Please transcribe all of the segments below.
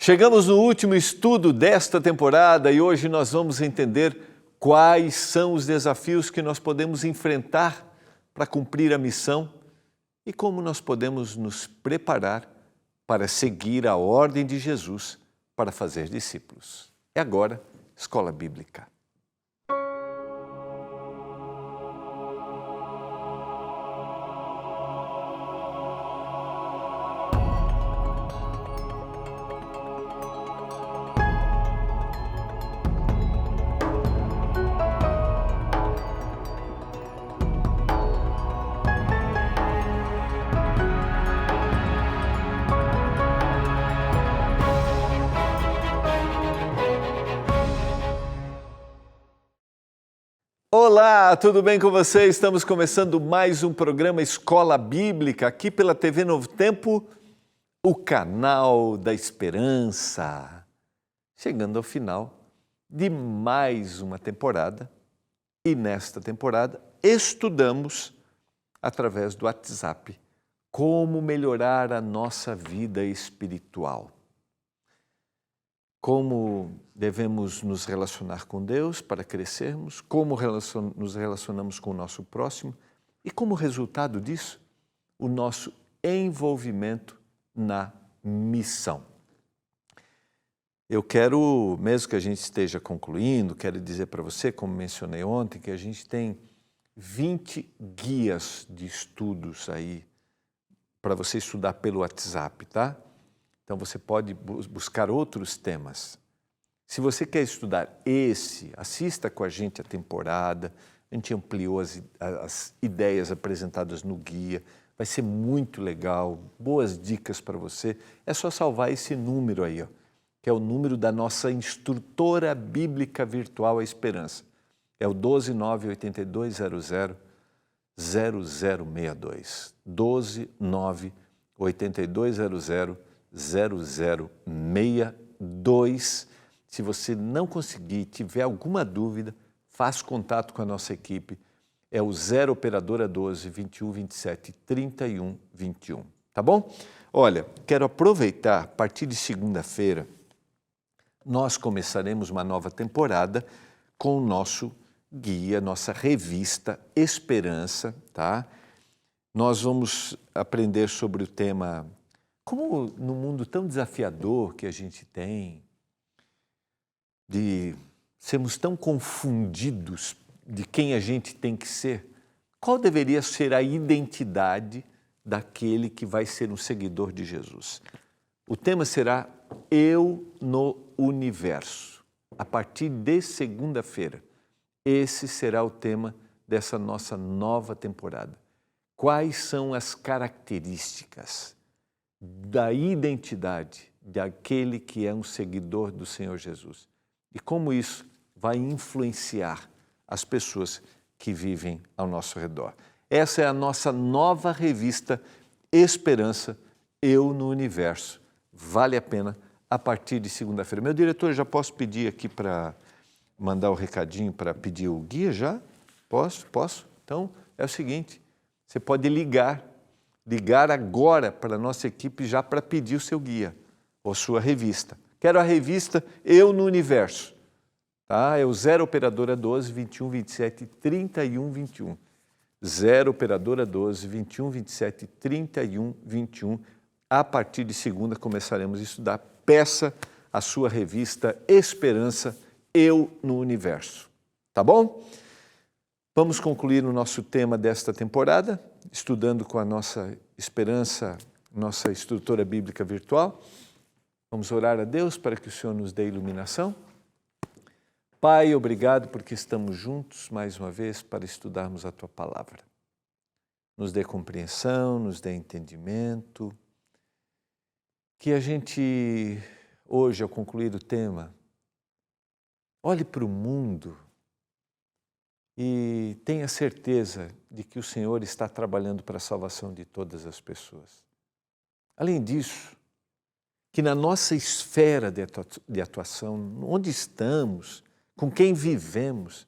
Chegamos no último estudo desta temporada e hoje nós vamos entender quais são os desafios que nós podemos enfrentar para cumprir a missão e como nós podemos nos preparar para seguir a ordem de Jesus para fazer discípulos. É agora, Escola Bíblica. Olá, tudo bem com você? Estamos começando mais um programa Escola Bíblica aqui pela TV Novo Tempo, o canal da esperança. Chegando ao final de mais uma temporada e nesta temporada estudamos através do WhatsApp como melhorar a nossa vida espiritual. Como devemos nos relacionar com Deus para crescermos, como nos relacionamos com o nosso próximo e, como resultado disso, o nosso envolvimento na missão. Eu quero, mesmo que a gente esteja concluindo, quero dizer para você, como mencionei ontem, que a gente tem 20 guias de estudos aí para você estudar pelo WhatsApp, tá? Então, você pode buscar outros temas. Se você quer estudar esse, assista com a gente a temporada. A gente ampliou as ideias apresentadas no guia. Vai ser muito legal, boas dicas para você. É só salvar esse número aí, ó, que é o número da nossa instrutora bíblica virtual A Esperança. É o 12982000062. 12982000062. Se você não conseguir, tiver alguma dúvida, faça contato com a nossa equipe. É o 0 operadora 12 21 27 31 21. Tá bom? Olha, quero aproveitar, a partir de segunda-feira, nós começaremos uma nova temporada com o nosso guia, nossa revista Esperança, tá? Nós vamos aprender sobre o tema como no mundo tão desafiador que a gente tem, de sermos tão confundidos de quem a gente tem que ser, qual deveria ser a identidade daquele que vai ser um seguidor de Jesus? O tema será Eu no Universo. A partir de segunda-feira, esse será o tema dessa nossa nova temporada. Quais são as características da identidade daquele que é um seguidor do Senhor Jesus? E como isso vai influenciar as pessoas que vivem ao nosso redor. Essa é a nossa nova revista Esperança, Eu no Universo. Vale a pena a partir de segunda-feira. Meu diretor, já posso pedir aqui para mandar o recadinho para pedir o guia já? Posso? Então, é o seguinte, você pode ligar agora para a nossa equipe já para pedir o seu guia ou sua revista. Quero a revista Eu no Universo. Tá? É o 0 operadora 12 21 27 31 21. 0 operadora 12 21 27 31 21. A partir de segunda começaremos a estudar. Peça a sua revista Esperança, Eu no Universo. Tá bom? Vamos concluir o nosso tema desta temporada, estudando com a nossa Esperança, nossa instrutora bíblica virtual. Vamos orar a Deus para que o Senhor nos dê iluminação. Pai, obrigado porque estamos juntos mais uma vez para estudarmos a Tua Palavra. Nos dê compreensão, nos dê entendimento. Que a gente, hoje, ao concluir o tema, olhe para o mundo e tenha certeza de que o Senhor está trabalhando para a salvação de todas as pessoas. Além disso, que na nossa esfera de atuação, onde estamos, com quem vivemos,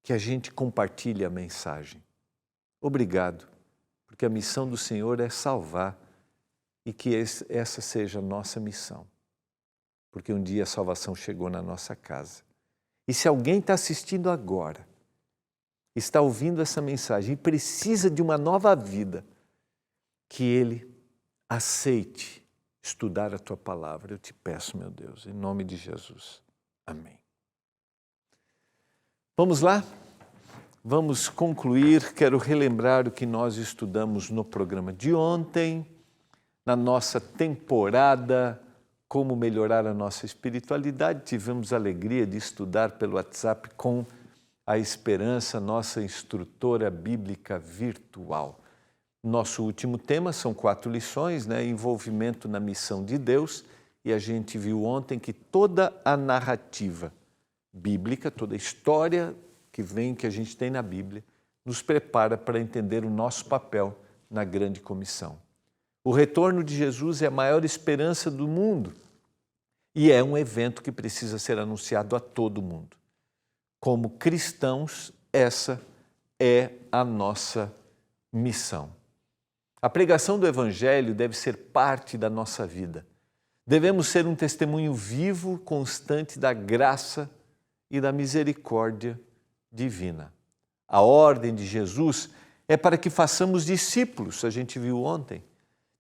que a gente compartilhe a mensagem. Obrigado, porque a missão do Senhor é salvar e que essa seja a nossa missão. porque um dia a salvação chegou na nossa casa. E se alguém está assistindo agora, está ouvindo essa mensagem e precisa de uma nova vida, que ele aceite estudar a tua palavra. Eu te peço, meu Deus, em nome de Jesus. Amém. Vamos lá? Vamos concluir. Quero relembrar o que nós estudamos no programa de ontem, na nossa temporada Como Melhorar a Nossa Espiritualidade. Tivemos a alegria de estudar pelo WhatsApp com a Esperança, nossa instrutora bíblica virtual. Nosso último tema são 4 lições, envolvimento na missão de Deus, e a gente viu ontem que toda a narrativa bíblica, toda a história que a gente tem na Bíblia, nos prepara para entender o nosso papel na grande comissão. O retorno de Jesus é a maior esperança do mundo e é um evento que precisa ser anunciado a todo mundo. Como cristãos, essa é a nossa missão. A pregação do Evangelho deve ser parte da nossa vida. Devemos ser um testemunho vivo, constante da graça e da misericórdia divina. A ordem de Jesus é para que façamos discípulos, a gente viu ontem,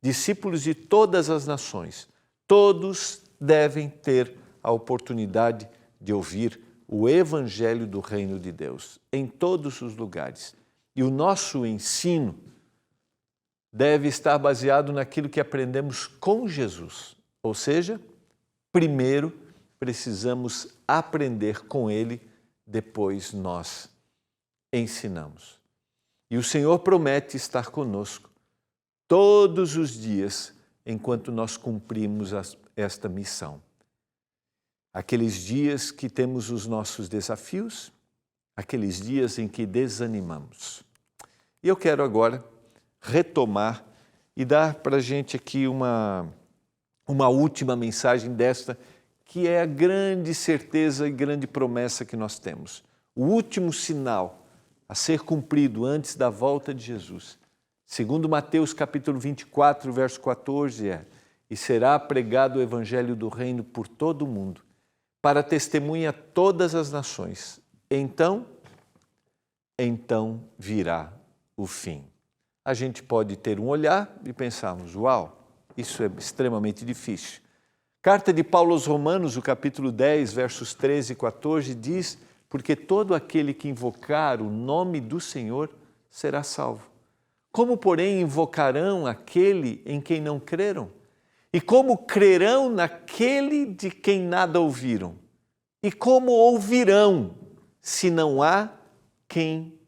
discípulos de todas as nações. Todos devem ter a oportunidade de ouvir o Evangelho do Reino de Deus em todos os lugares. E o nosso ensino deve estar baseado naquilo que aprendemos com Jesus. Ou seja, primeiro precisamos aprender com Ele, depois nós ensinamos. E o Senhor promete estar conosco todos os dias enquanto nós cumprimos esta missão. Aqueles dias que temos os nossos desafios, aqueles dias em que desanimamos. E eu quero agora retomar e dar para a gente aqui uma última mensagem desta, que é a grande certeza e grande promessa que nós temos. O último sinal a ser cumprido antes da volta de Jesus. Segundo Mateus capítulo 24, verso 14 e será pregado o Evangelho do Reino por todo o mundo, para testemunha a todas as nações. Então virá o fim. A gente pode ter um olhar e pensarmos, uau, isso é extremamente difícil. Carta de Paulo aos Romanos, o capítulo 10, versos 13 e 14, diz: porque todo aquele que invocar o nome do Senhor será salvo. Como, porém, invocarão aquele em quem não creram? E como crerão naquele de quem nada ouviram? E como ouvirão, se não há quem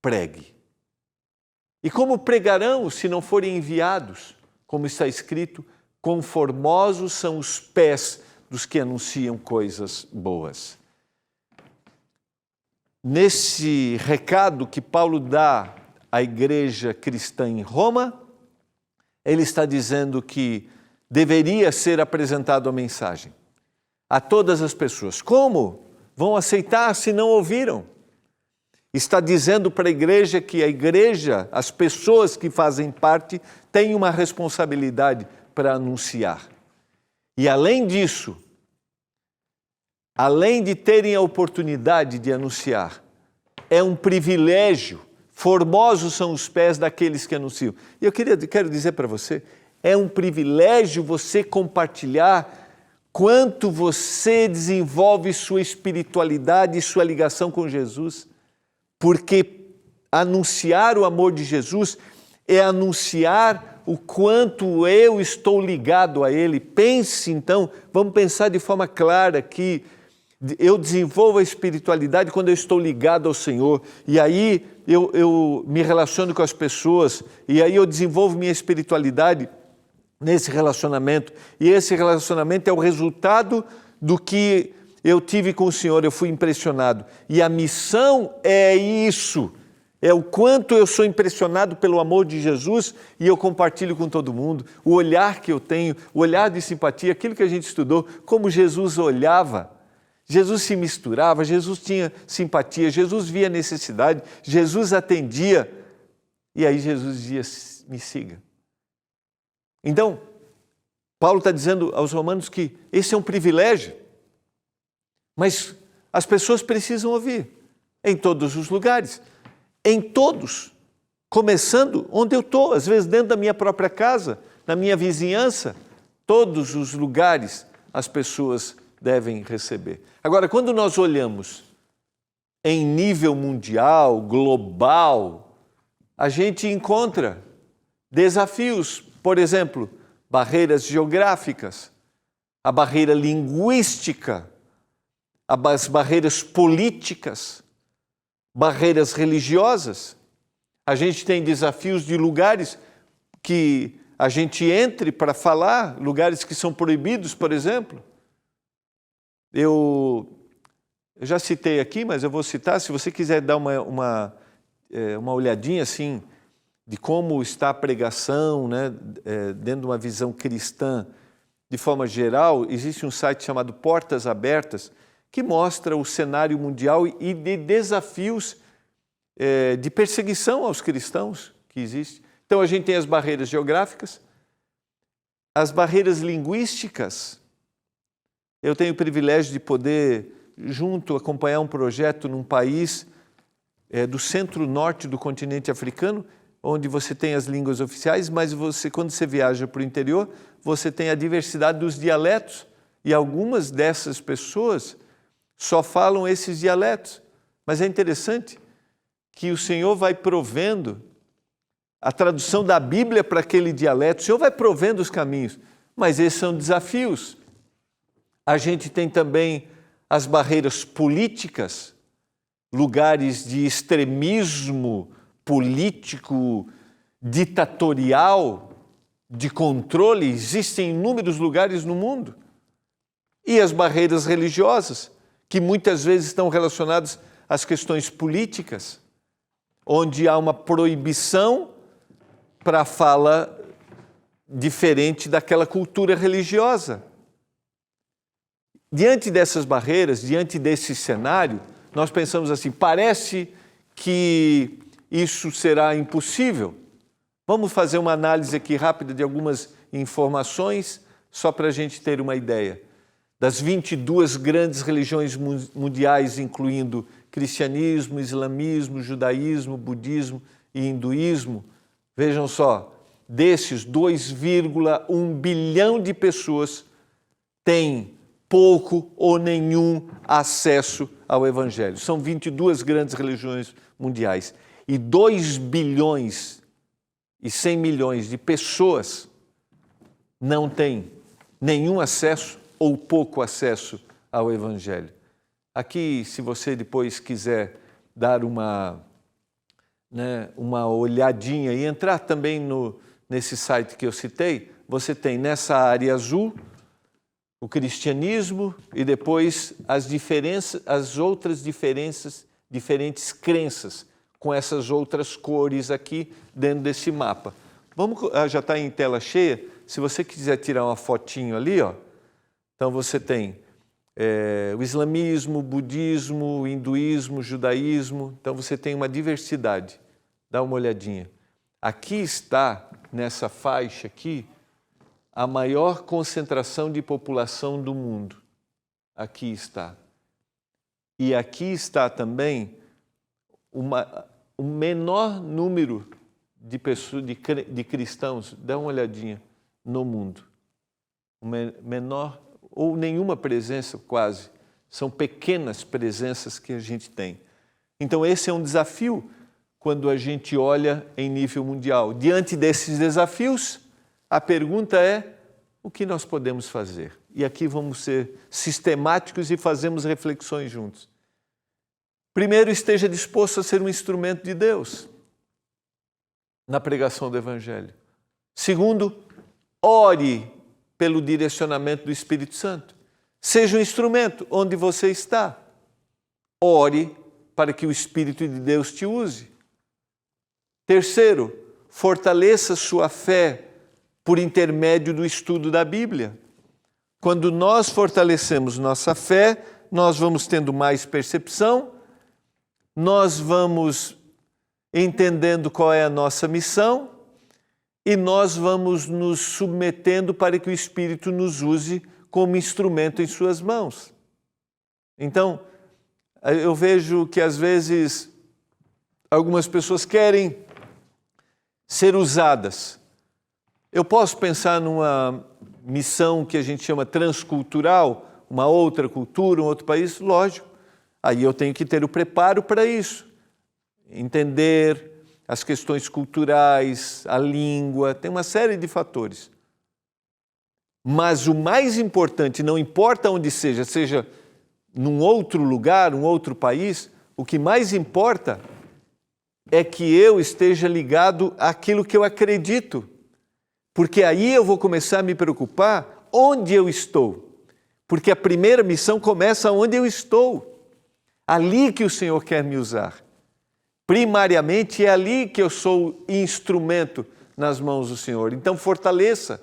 pregue? E como pregarão, se não forem enviados? Como está escrito, conformosos são os pés dos que anunciam coisas boas. Nesse recado que Paulo dá à igreja cristã em Roma, ele está dizendo que deveria ser apresentado a mensagem a todas as pessoas. Como vão aceitar se não ouviram? Está dizendo para a igreja que a igreja, as pessoas que fazem parte, têm uma responsabilidade para anunciar. E além disso, além de terem a oportunidade de anunciar, é um privilégio, formosos são os pés daqueles que anunciam. E eu quero dizer para você, é um privilégio você compartilhar quanto você desenvolve sua espiritualidade e sua ligação com Jesus, porque anunciar o amor de Jesus é anunciar o quanto eu estou ligado a Ele. Pense então, vamos pensar de forma clara que eu desenvolvo a espiritualidade quando eu estou ligado ao Senhor, e aí eu me relaciono com as pessoas, e aí eu desenvolvo minha espiritualidade nesse relacionamento, e esse relacionamento é o resultado do que eu tive com o Senhor, eu fui impressionado. E a missão é isso, é o quanto eu sou impressionado pelo amor de Jesus e eu compartilho com todo mundo. O olhar que eu tenho, o olhar de simpatia, aquilo que a gente estudou, como Jesus olhava. Jesus se misturava, Jesus tinha simpatia, Jesus via necessidade, Jesus atendia. E aí Jesus dizia, me siga. Então, Paulo está dizendo aos romanos que esse é um privilégio, mas as pessoas precisam ouvir em todos os lugares, em todos, começando onde eu estou, às vezes dentro da minha própria casa, na minha vizinhança, todos os lugares as pessoas devem receber. Agora, quando nós olhamos em nível mundial, global, a gente encontra desafios, por exemplo, barreiras geográficas, a barreira linguística, as barreiras políticas, barreiras religiosas. A gente tem desafios de lugares que a gente entre para falar, lugares que são proibidos, por exemplo. Eu já citei aqui, mas eu vou citar, se você quiser dar uma olhadinha assim, de como está a pregação, né, dentro de uma visão cristã, de forma geral, existe um site chamado Portas Abertas, que mostra o cenário mundial e de desafios de perseguição aos cristãos que existe. Então, a gente tem as barreiras geográficas, as barreiras linguísticas. Eu tenho o privilégio de poder, junto, acompanhar um projeto num país do centro-norte do continente africano, onde você tem as línguas oficiais, mas quando você viaja para o interior, você tem a diversidade dos dialetos, e algumas dessas pessoas só falam esses dialetos. Mas é interessante que o Senhor vai provendo a tradução da Bíblia para aquele dialeto, o Senhor vai provendo os caminhos, mas esses são desafios. A gente tem também as barreiras políticas, lugares de extremismo político, ditatorial, de controle, existem inúmeros lugares no mundo. E as barreiras religiosas, que muitas vezes estão relacionadas às questões políticas, onde há uma proibição para a fala diferente daquela cultura religiosa. Diante dessas barreiras, diante desse cenário, nós pensamos assim, parece que isso será impossível. Vamos fazer uma análise aqui rápida de algumas informações, só para a gente ter uma ideia. Das 22 grandes religiões mundiais, incluindo cristianismo, islamismo, judaísmo, budismo e hinduísmo, vejam só, desses 2,1 bilhão de pessoas têm pouco ou nenhum acesso ao Evangelho. São 22 grandes religiões mundiais. E 2 bilhões e 100 milhões de pessoas não têm nenhum acesso ou pouco acesso ao Evangelho. Aqui, se você depois quiser dar uma olhadinha e entrar também nesse site que eu citei, você tem nessa área azul o cristianismo e depois as outras diferentes crenças, com essas outras cores aqui dentro desse mapa. Já está em tela cheia, se você quiser tirar uma fotinho ali, ó, então você tem o islamismo, o budismo, o hinduísmo, o judaísmo, então você tem uma diversidade. Dá uma olhadinha. Aqui está, nessa faixa aqui, a maior concentração de população do mundo. Aqui está. E aqui está também o menor número de pessoas, de cristãos, dá uma olhadinha, no mundo. O menor, ou nenhuma presença quase. São pequenas presenças que a gente tem. Então esse é um desafio quando a gente olha em nível mundial. Diante desses desafios, a pergunta é, o que nós podemos fazer? E aqui vamos ser sistemáticos e fazemos reflexões juntos. Primeiro, esteja disposto a ser um instrumento de Deus na pregação do Evangelho. Segundo, ore pelo direcionamento do Espírito Santo. Seja um instrumento onde você está. Ore para que o Espírito de Deus te use. Terceiro, fortaleça sua fé por intermédio do estudo da Bíblia. Quando nós fortalecemos nossa fé, nós vamos tendo mais percepção, nós vamos entendendo qual é a nossa missão e nós vamos nos submetendo para que o Espírito nos use como instrumento em suas mãos. Então, eu vejo que às vezes algumas pessoas querem ser usadas. Eu posso pensar numa missão que a gente chama transcultural, uma outra cultura, um outro país, lógico. Aí eu tenho que ter o preparo para isso. Entender as questões culturais, a língua, tem uma série de fatores. Mas o mais importante, não importa onde seja num outro lugar, um outro país, o que mais importa é que eu esteja ligado àquilo que eu acredito. Porque aí eu vou começar a me preocupar onde eu estou. Porque a primeira missão começa onde eu estou. Ali que o Senhor quer me usar. Primariamente é ali que eu sou instrumento nas mãos do Senhor. Então fortaleça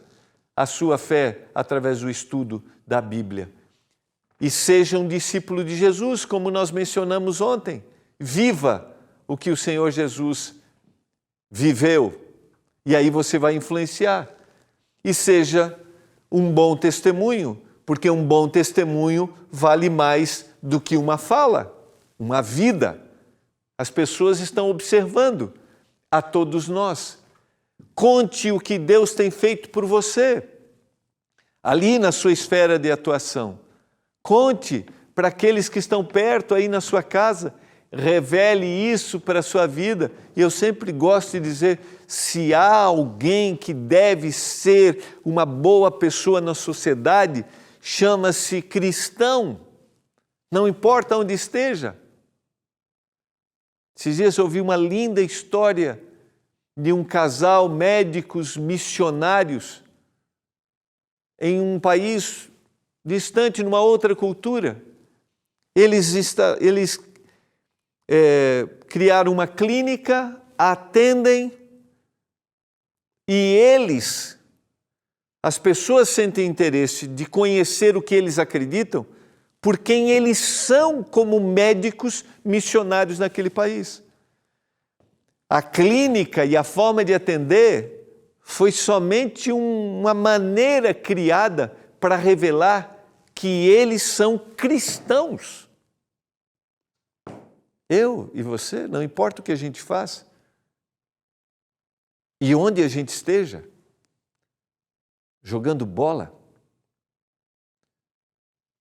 a sua fé através do estudo da Bíblia. E seja um discípulo de Jesus, como nós mencionamos ontem. Viva o que o Senhor Jesus viveu. E aí você vai influenciar. E seja um bom testemunho, porque um bom testemunho vale mais do que uma fala, uma vida. As pessoas estão observando a todos nós. Conte o que Deus tem feito por você, ali na sua esfera de atuação. Conte para aqueles que estão perto aí na sua casa. Revele isso para a sua vida. E eu sempre gosto de dizer, se há alguém que deve ser uma boa pessoa na sociedade, chama-se cristão. Não importa onde esteja. Esses dias eu ouvi uma linda história de um casal médicos missionários em um país distante, numa outra cultura. Eles criaram uma clínica, atendem e as pessoas sentem interesse de conhecer o que eles acreditam por quem eles são como médicos missionários naquele país. A clínica e a forma de atender foi somente uma maneira criada para revelar que eles são cristãos. Eu e você, não importa o que a gente faça e onde a gente esteja, jogando bola,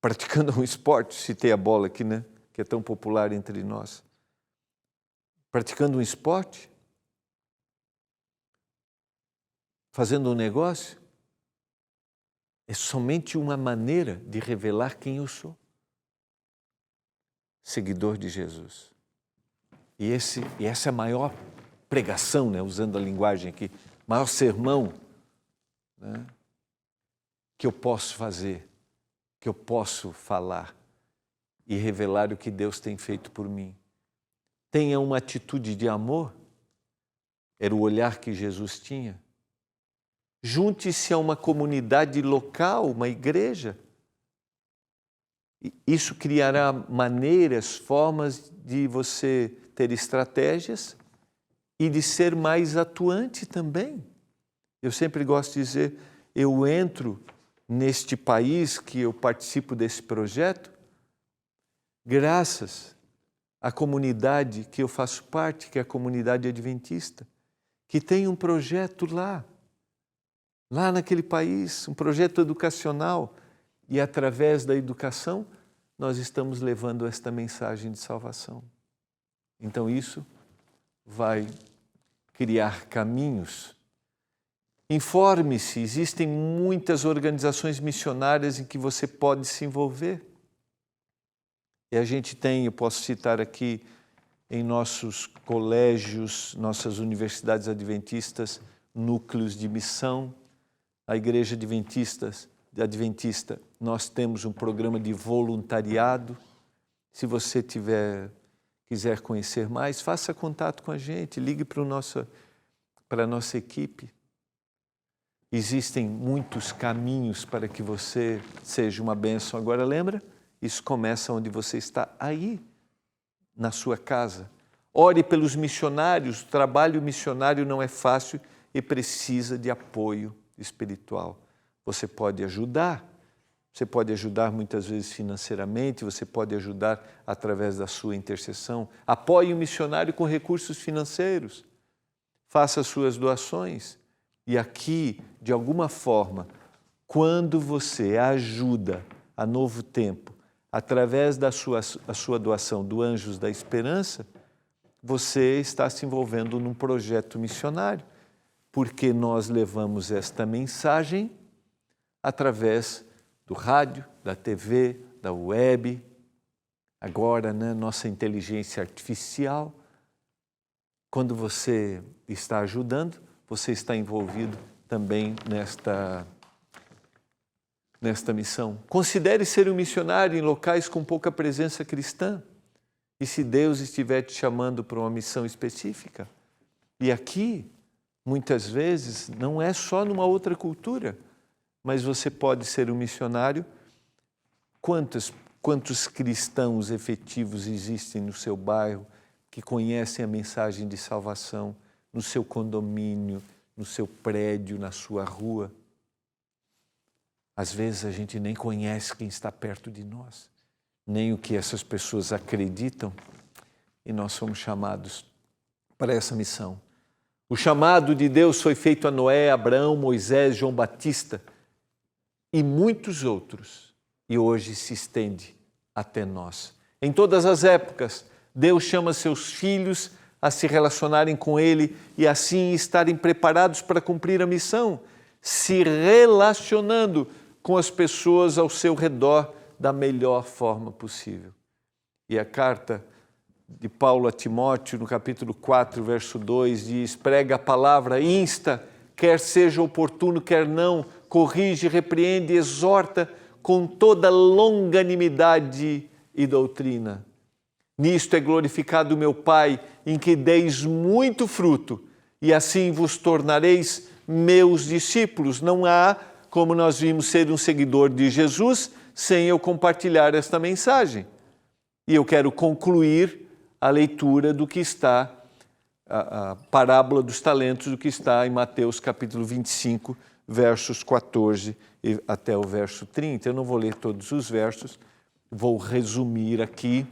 praticando um esporte, citei a bola aqui, né? Que é tão popular entre nós. Praticando um esporte, fazendo um negócio, é somente uma maneira de revelar quem eu sou. Seguidor de Jesus. E essa é a maior pregação, né? Usando a linguagem aqui, maior sermão, né? Que eu posso fazer, que eu posso falar e revelar o que Deus tem feito por mim. Tenha uma atitude de amor, era o olhar que Jesus tinha. Junte-se a uma comunidade local, uma igreja. Isso criará maneiras, formas de você ter estratégias e de ser mais atuante também. Eu sempre gosto de dizer, eu entro neste país que eu participo desse projeto, graças à comunidade que eu faço parte, que é a comunidade adventista, que tem um projeto lá naquele país, um projeto educacional, e através da educação nós estamos levando esta mensagem de salvação. Então isso vai criar caminhos. Informe-se, existem muitas organizações missionárias em que você pode se envolver. E a gente tem, eu posso citar aqui, em nossos colégios, nossas universidades adventistas, núcleos de missão. A Igreja Adventista, nós temos um programa de voluntariado. Se você quiser conhecer mais, faça contato com a gente, ligue para a nossa equipe. Existem muitos caminhos para que você seja uma bênção. Agora lembra, isso começa onde você está, aí, na sua casa. Ore pelos missionários, o trabalho missionário não é fácil e precisa de apoio espiritual. Você pode ajudar muitas vezes financeiramente, você pode ajudar através da sua intercessão. Apoie o missionário com recursos financeiros. Faça suas doações. E aqui, de alguma forma, quando você ajuda a Novo Tempo, através da sua doação do Anjos da Esperança, você está se envolvendo num projeto missionário, porque nós levamos esta mensagem através do rádio, da TV, da web, agora, nossa inteligência artificial. Quando você está ajudando, você está envolvido também nesta missão. Considere ser um missionário em locais com pouca presença cristã. E se Deus estiver te chamando para uma missão específica, e aqui, muitas vezes, não é só numa outra cultura, mas você pode ser um missionário. Quantos cristãos efetivos existem no seu bairro que conhecem a mensagem de salvação, no seu condomínio, no seu prédio, na sua rua? Às vezes a gente nem conhece quem está perto de nós, nem o que essas pessoas acreditam, e nós somos chamados para essa missão. O chamado de Deus foi feito a Noé, Abraão, Moisés, João Batista e muitos outros, e hoje se estende até nós. Em todas as épocas, Deus chama seus filhos a se relacionarem com Ele e assim estarem preparados para cumprir a missão, se relacionando com as pessoas ao seu redor da melhor forma possível. E a carta de Paulo a Timóteo, no capítulo 4, verso 2, diz: prega a palavra, insta, quer seja oportuno, quer não, corrige, repreende, exorta com toda longanimidade e doutrina. Nisto é glorificado o meu Pai, em que deis muito fruto, e assim vos tornareis meus discípulos. Não há como nós vimos ser um seguidor de Jesus sem eu compartilhar esta mensagem. E eu quero concluir a leitura do que está, a parábola dos talentos, do que está em Mateus capítulo 25, versos 14 até o verso 30. Eu não vou ler todos os versos, vou resumir aqui.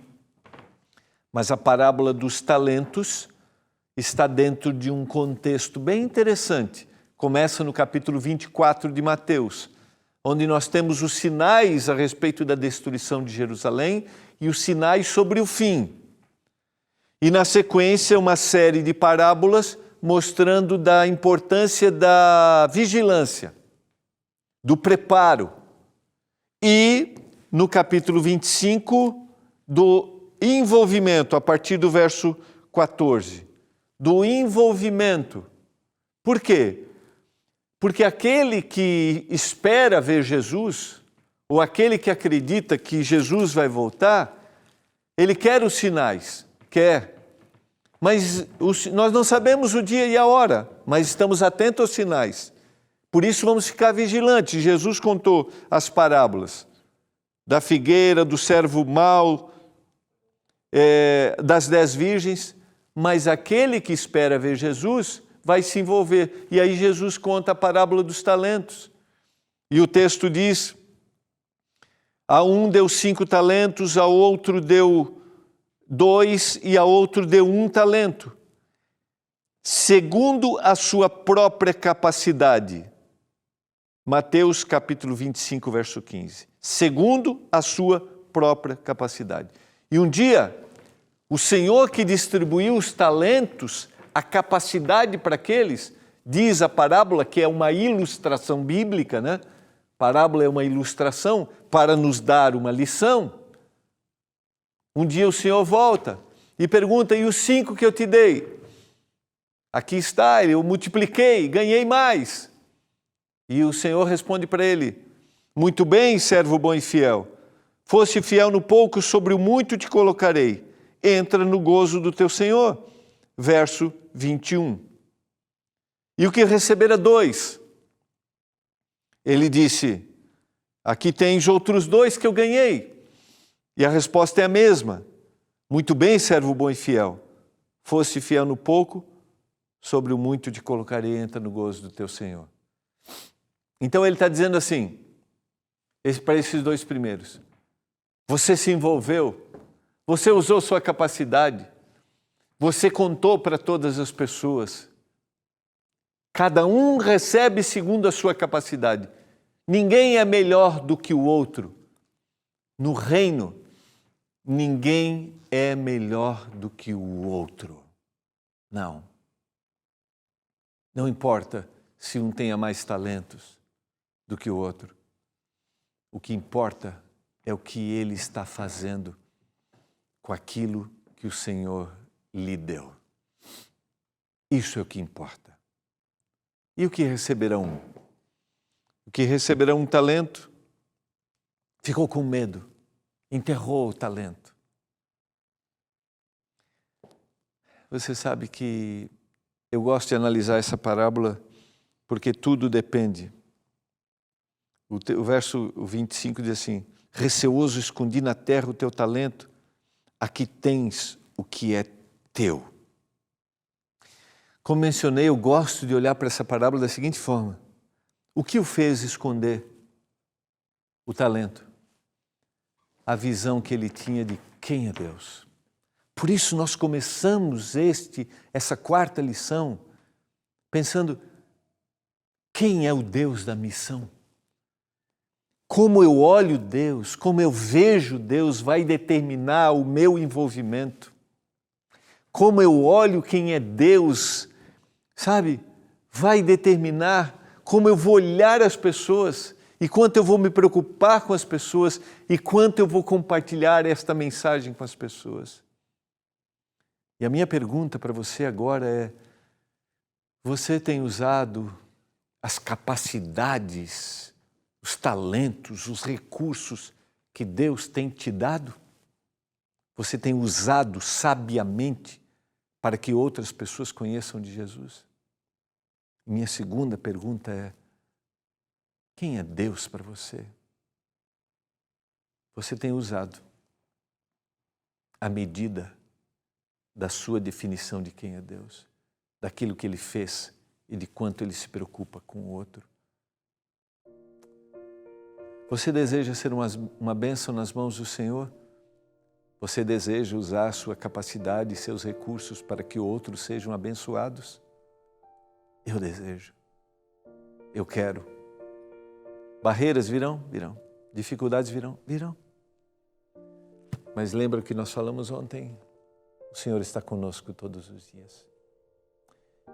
Mas a parábola dos talentos está dentro de um contexto bem interessante. Começa no capítulo 24 de Mateus, onde nós temos os sinais a respeito da destruição de Jerusalém e os sinais sobre o fim. E na sequência, uma série de parábolas mostrando da importância da vigilância, do preparo. E no capítulo 25, do envolvimento, a partir do verso 14. Do envolvimento. Por quê? Porque aquele que espera ver Jesus, ou aquele que acredita que Jesus vai voltar, ele quer os sinais, quer. Mas nós não sabemos o dia e a hora, mas estamos atentos aos sinais. Por isso vamos ficar vigilantes. Jesus contou as parábolas da figueira, do servo mau, das 10 virgens, mas aquele que espera ver Jesus vai se envolver. E aí Jesus conta a parábola dos talentos. E o texto diz: a um deu 5 talentos, a outro deu 2 e a outro deu 1 talento, segundo a sua própria capacidade. Mateus capítulo 25, verso 15. Segundo a sua própria capacidade. E um dia, o Senhor que distribuiu os talentos, a capacidade para aqueles, diz a parábola, que é uma ilustração bíblica, né? Parábola é uma ilustração para nos dar uma lição. Um dia o Senhor volta e pergunta: e os 5 que eu te dei? Aqui está, eu multipliquei, ganhei mais. E o Senhor responde para ele: muito bem, servo bom e fiel. Foste fiel no pouco, sobre o muito te colocarei. Entra no gozo do teu Senhor. Verso 21. E o que recebera 2? Ele disse: aqui tens outros 2 que eu ganhei. E a resposta é a mesma. Muito bem, servo bom e fiel. Foste fiel no pouco, sobre o muito te colocarei, entra no gozo do teu Senhor. Então ele está dizendo assim, para esses dois primeiros, você se envolveu, você usou sua capacidade, você contou para todas as pessoas. Cada um recebe segundo a sua capacidade. Ninguém é melhor do que o outro. No reino, ninguém é melhor do que o outro. Não. Não importa se um tenha mais talentos do que o outro. O que importa é o que ele está fazendo com aquilo que o Senhor lhe deu. Isso é o que importa. E o que receberá um? O que receberá um talento, ficou com medo, enterrou o talento. Você sabe que eu gosto de analisar essa parábola porque tudo depende. O verso 25 diz assim, receoso escondi na terra o teu talento, aqui tens o que é teu. Como mencionei, eu gosto de olhar para essa parábola da seguinte forma. O que o fez esconder o talento? A visão que ele tinha de quem é Deus. Por isso nós começamos essa quarta lição pensando, quem é o Deus da missão? Como eu olho Deus, como eu vejo Deus vai determinar o meu envolvimento. Como eu olho quem é Deus, sabe, vai determinar como eu vou olhar as pessoas e quanto eu vou me preocupar com as pessoas e quanto eu vou compartilhar esta mensagem com as pessoas. E a minha pergunta para você agora é, você tem usado as capacidades, os talentos, os recursos que Deus tem te dado? Você tem usado sabiamente para que outras pessoas conheçam de Jesus? Minha segunda pergunta é, quem é Deus para você? Você tem usado a medida da sua definição de quem é Deus, daquilo que Ele fez e de quanto Ele se preocupa com o outro? Você deseja ser uma bênção nas mãos do Senhor? Você deseja usar a sua capacidade e seus recursos para que outros sejam abençoados? Eu desejo. Eu quero. Barreiras virão? Virão. Dificuldades virão? Virão. Mas lembra o que nós falamos ontem? O Senhor está conosco todos os dias.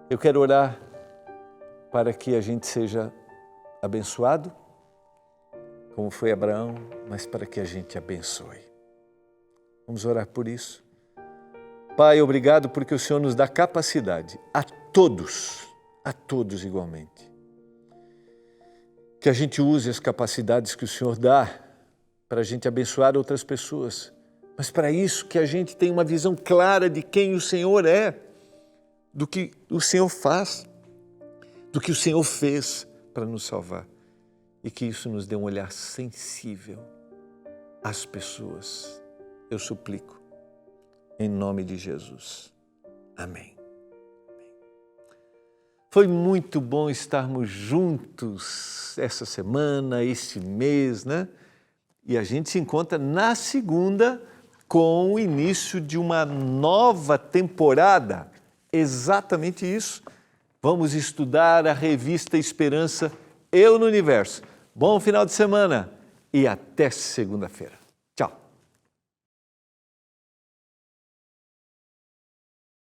Eu quero orar para que a gente seja abençoado, como foi Abraão, mas para que a gente abençoe. Vamos orar por isso. Pai, obrigado porque o Senhor nos dá capacidade a todos igualmente. Que a gente use as capacidades que o Senhor dá para a gente abençoar outras pessoas. Mas para isso que a gente tenha uma visão clara de quem o Senhor é, do que o Senhor faz, do que o Senhor fez para nos salvar. E que isso nos dê um olhar sensível às pessoas. Eu suplico, em nome de Jesus. Amém. Foi muito bom estarmos juntos essa semana, este mês, né? E a gente se encontra na segunda com o início de uma nova temporada. Exatamente isso. Vamos estudar a revista Esperança, Eu no Universo. Bom final de semana e até segunda-feira. Tchau.